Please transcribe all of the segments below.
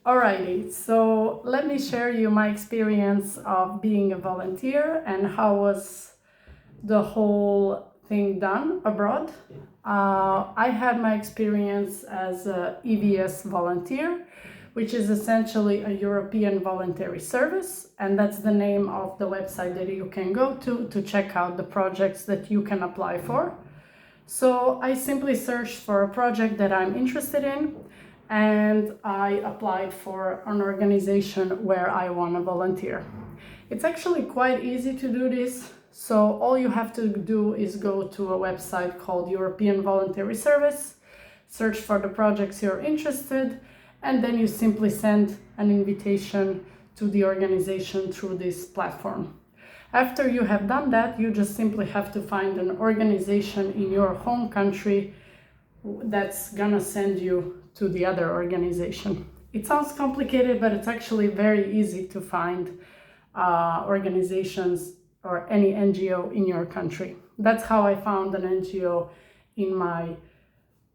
Alrighty, so let me share you my experience of being a volunteer and how was the whole thing done abroad. I had my experience as a EVS volunteer, which is essentially a European voluntary service, and that's the name of the website that you can go to check out the projects that you can apply for. So I simply searched for a project that I'm interested in, and I applied for an organization where I want to volunteer. It's actually quite easy to do this. So all you have to do is go to a website called European Voluntary Service, search for the projects you're interested, and then you simply send an invitation to the organization through this platform. After you have done that, you just simply have to find an organization in your home country that's gonna send you to the other organization. It sounds complicated, but it's actually very easy to find organizations or any NGO in your country. That's how I found an NGO in my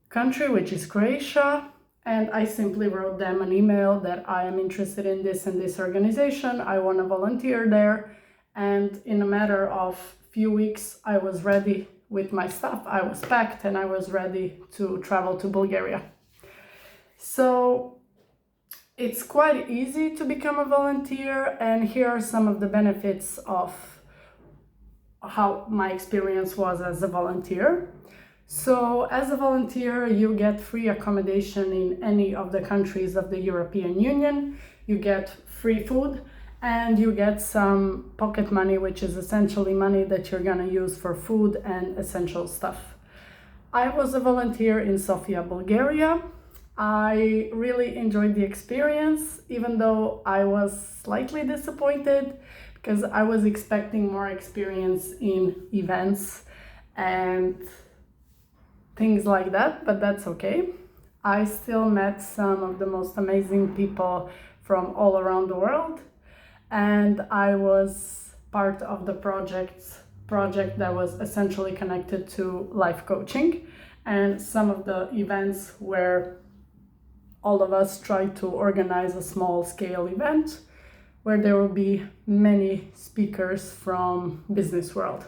country, which is Croatia. And I simply wrote them an email that I am interested in this and this organization. I want to volunteer there. And in a matter of few weeks, I was ready with my stuff. I was packed and I was ready to travel to Bulgaria. So it's quite easy to become a volunteer, and here are some of the benefits of how my experience was as a volunteer. So as a volunteer, you get free accommodation in any of the countries of the European Union, you get free food, and you get some pocket money, which is essentially money that you're gonna use for food and essential stuff. I was a volunteer in Sofia, Bulgaria. I really enjoyed the experience, even though I was slightly disappointed because I was expecting more experience in events and things like that, but that's okay. I still met some of the most amazing people from all around the world, and I was part of the project that was essentially connected to life coaching and some of the events where all of us tried to organize a small scale event where there will be many speakers from business world.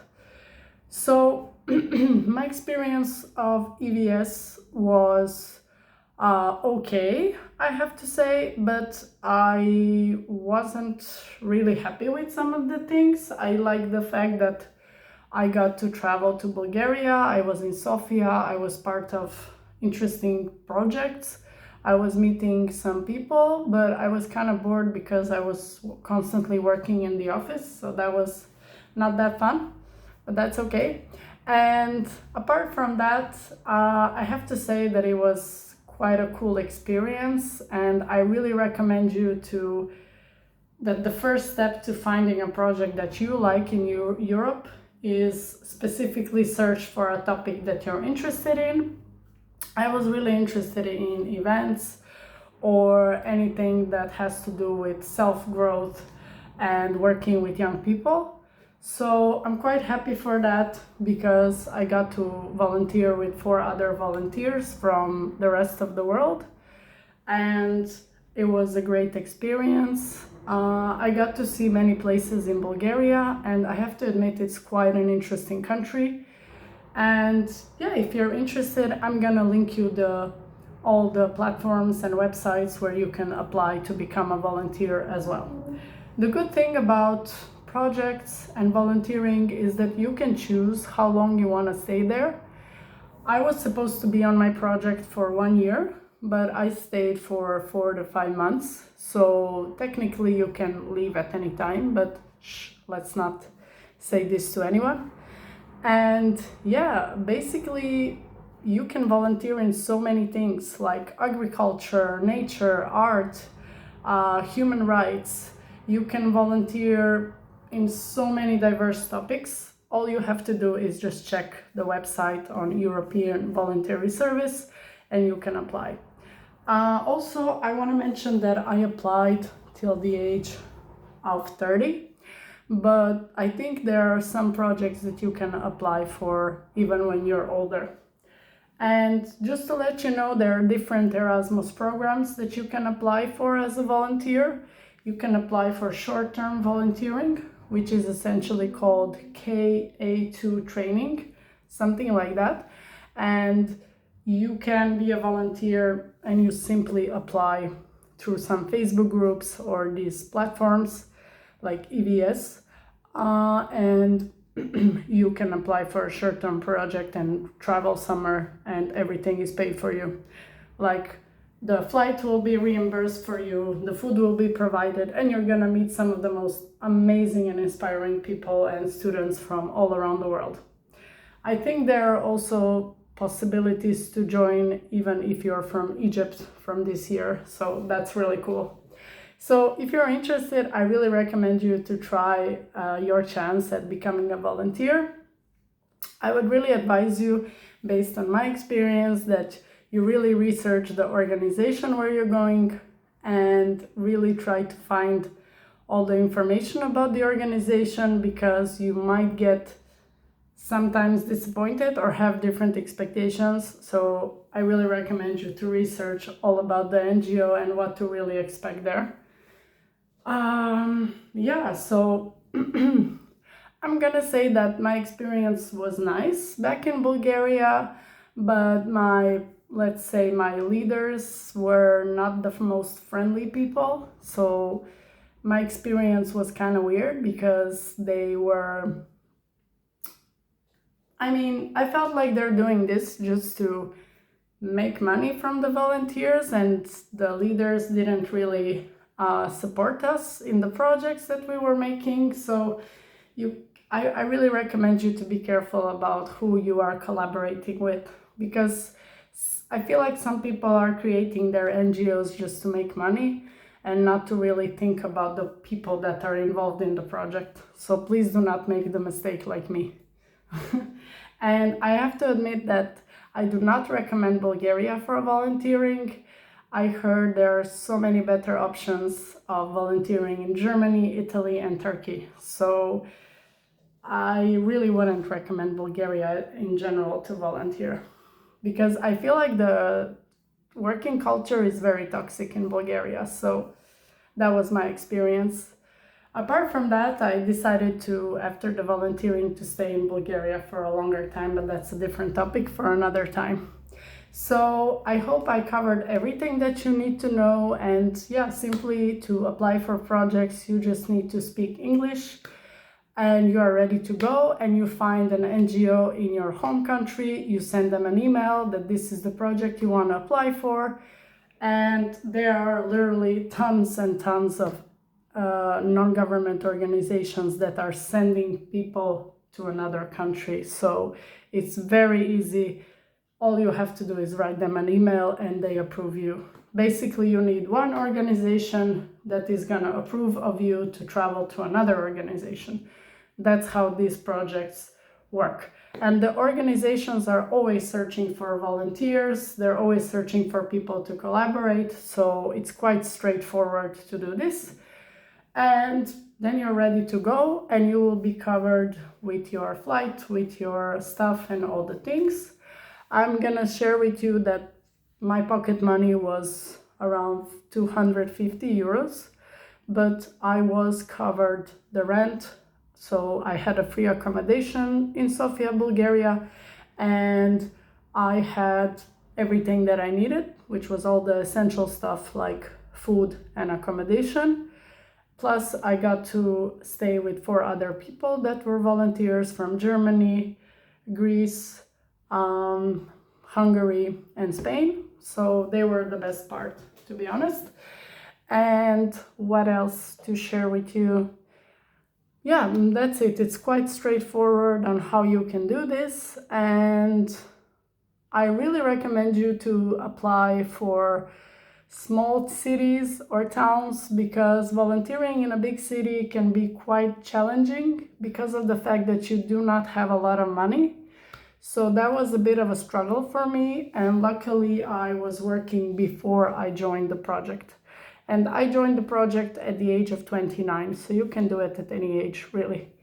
So my experience of EVS was okay, I have to say, but I wasn't really happy with some of the things. I like the fact that I got to travel to Bulgaria. I was in Sofia. I was part of interesting projects. I was meeting some people, but I was kind of bored because I was constantly working in the office, so that was not that fun, but that's okay. And apart from that, I have to say that it was quite a cool experience, and I really recommend you that the first step to finding a project that you like in Europe is specifically search for a topic that you're interested in. I was really interested in events or anything that has to do with self-growth and working with young people. So I'm quite happy for that because I got to volunteer with 4 other volunteers from the rest of the world, and it was a great experience. I got to see many places in Bulgaria, and I have to admit it's quite an interesting country. And yeah, if you're interested, I'm gonna link you all the platforms and websites where you can apply to become a volunteer as well. The good thing about projects and volunteering is that you can choose how long you want to stay there. I was supposed to be on my project for 1 year, but I stayed for 4 to 5 months. So technically you can leave at any time, but let's not say this to anyone. And yeah, basically you can volunteer in so many things like agriculture, nature, art, human rights. You can volunteer in so many diverse topics. All you have to do is just check the website on European Voluntary Service and you can apply. Also, I want to mention that I applied till the age of 30. But I think there are some projects that you can apply for even when you're older. And just to let you know, there are different Erasmus programs that you can apply for as a volunteer. You can apply for short-term volunteering, which is essentially called KA2 training, something like that. And you can be a volunteer and you simply apply through some Facebook groups or these platforms like EVS, and you can apply for a short-term project and travel somewhere, and everything is paid for you. Like the flight will be reimbursed for you, the food will be provided, and you're gonna meet some of the most amazing and inspiring people and students from all around the world. I think there are also possibilities to join even if you're from Egypt from this year, so that's really cool. So if you're interested, I really recommend you to try your chance at becoming a volunteer. I would really advise you, based on my experience, that you really research the organization where you're going and really try to find all the information about the organization, because you might get sometimes disappointed or have different expectations. So I really recommend you to research all about the NGO and what to really expect there. So I'm gonna say that my experience was nice back in Bulgaria, but my leaders were not the most friendly people. So my experience was kind of weird because I felt like they're doing this just to make money from the volunteers, and the leaders didn't really support us in the projects that we were making. So I really recommend you to be careful about who you are collaborating with, because I feel like some people are creating their NGOs just to make money and not to really think about the people that are involved in the project. So please do not make the mistake like me. And I have to admit that I do not recommend Bulgaria for volunteering. I heard there are so many better options of volunteering in Germany, Italy, and Turkey. So I really wouldn't recommend Bulgaria in general to volunteer, because I feel like the working culture is very toxic in Bulgaria. So that was my experience. Apart from that, I decided to, after the volunteering, to stay in Bulgaria for a longer time, but that's a different topic for another time. So I hope I covered everything that you need to know. And yeah, simply to apply for projects, you just need to speak English and you are ready to go, and you find an NGO in your home country. You send them an email that this is the project you want to apply for. And there are literally tons and tons of non-government organizations that are sending people to another country. So it's very easy. All you have to do is write them an email and they approve you. Basically, you need one organization that is going to approve of you to travel to another organization. That's how these projects work. And the organizations are always searching for volunteers. They're always searching for people to collaborate. So it's quite straightforward to do this. And then you're ready to go, and you will be covered with your flight, with your stuff and all the things. I'm gonna share with you that my pocket money was around 250 euros, but I was covered the rent. So I had a free accommodation in Sofia, Bulgaria, and I had everything that I needed, which was all the essential stuff like food and accommodation. Plus, I got to stay with 4 other people that were volunteers from Germany, Greece, Hungary, and Spain. So they were the best part, to be honest. And what else to share with you? Yeah, that's it. It's quite straightforward on how you can do this. And I really recommend you to apply for small cities or towns, because volunteering in a big city can be quite challenging because of the fact that you do not have a lot of money. So that was a bit of a struggle for me, and luckily I was working before I joined the project. And I joined the project at the age of 29, so you can do it at any age, really.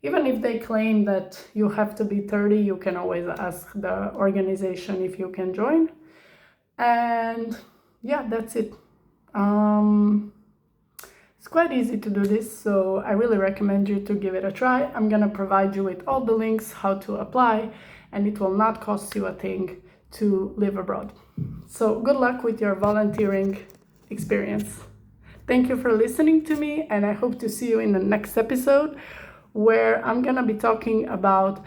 Even if they claim that you have to be 30, you can always ask the organization if you can join. And yeah, that's it. It's quite easy to do this, so I really recommend you to give it a try. I'm gonna provide you with all the links how to apply, and it will not cost you a thing to live abroad. So good luck with your volunteering experience. Thank you for listening to me, and I hope to see you in the next episode, where I'm gonna be talking about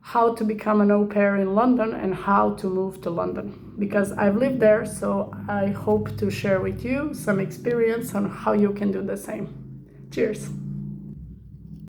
how to become an au pair in London and how to move to London, because I've lived there, so I hope to share with you some experience on how you can do the same. Cheers!